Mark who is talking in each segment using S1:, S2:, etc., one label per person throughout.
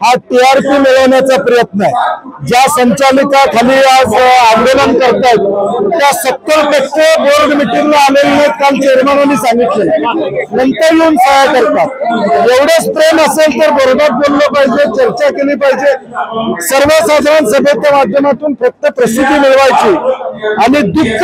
S1: हा टीआरपी मिळवण्याचा प्रयत्न आहे। ज्या संचालिकाखाली आज आंदोलन करतायत त्या 70% बोर्ड मिटिंगला आलेले नाहीत, काल चेअरमॅनांनी सांगितलं, नंतर येऊन सहाय्य करतात। एवढंच प्रेम असेल तर बोर्डात बोललं पाहिजे, चर्चा केली पाहिजे। सर्वसाधारण सभेच्या माध्यमातून फक्त प्रसिद्धी मिळवायची आणि दुःख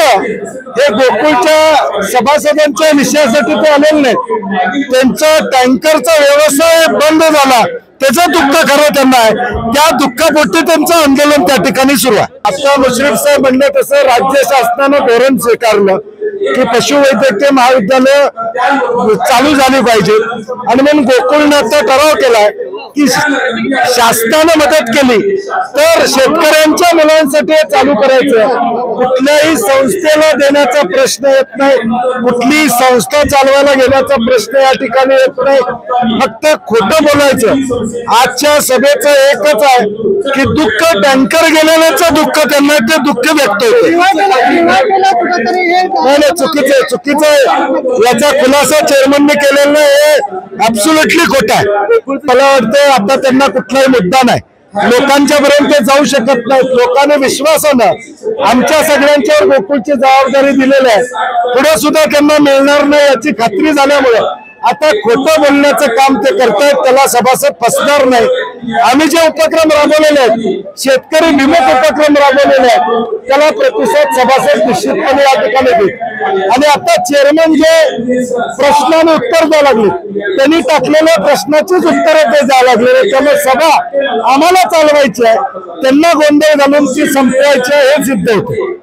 S1: हे गोकुळच्या सभासदांच्या विषयासाठी ते आलेले नाहीत, त्यांचा टँकरचा व्यवसाय बंद झाला त्याचं दुःख खरं त्यांना आहे, त्या दुःखापोटी त्यांचं आंदोलन त्या ठिकाणी सुरू आहे। आता मुश्रीफ साहेब म्हणले तसं राज्य शासनानं धोरण स्वीकारलं की पशुवैद्यकीय महाविद्यालय चालू झाली पाहिजे आणि म्हणून गोकुळने आता ठराव केलाय की शासनानं मदत केली तर शेतकऱ्यांच्या मुलांसाठी चालू करायचं। कुठल्याही संस्थेला देण्याचा प्रश्न येत नाही, कुठलीही संस्था चालवायला गेल्याचा प्रश्न या ठिकाणी येत नाही, फक्त खोटं बोलायचं। आजच्या सभेचं एकच आहे की दुःख टँकर गेलेल्याचं दुःख त्यांना ते दुःख व्यक्त होते। चुकीचं याचा खुलासा चेअरमनने केलेला हे ऍब्सोल्युटली खोटा आहे। मला वाटतं आता त्यांना कुठलाही मुद्दा नाही, लोकांच्या पर्यंत जाऊ शकत नाहीत। लोकांनी विश्वासानं आमच्या सगळ्यांच्यावर गोकुळची जबाबदारी दिलेली आहे, पुढे सुद्धा त्यांना मिळणार नाही याची खात्री झाल्यामुळे आता खोटं बोलण्याचं काम ते करतायत, त्याला सभासद फसणार नाही। आम्ही जे उपक्रम राबवलेले आहेत, शेतकरी विमुख उपक्रम राबवलेले आहेत, त्याला प्रतिसाद सभासद निश्चितपणे या ठिकाणी देईल। आणि आता चेअरमन जे प्रश्नाने उत्तर द्यायला लागले, त्यांनी टाकलेल्या प्रश्नाचीच उत्तरं ते द्यायला लागले, त्यामुळे सभा आम्हाला चालवायची आहे, त्यांना गोंधळ घालून ती संपवायची आहे हे सिद्ध होते।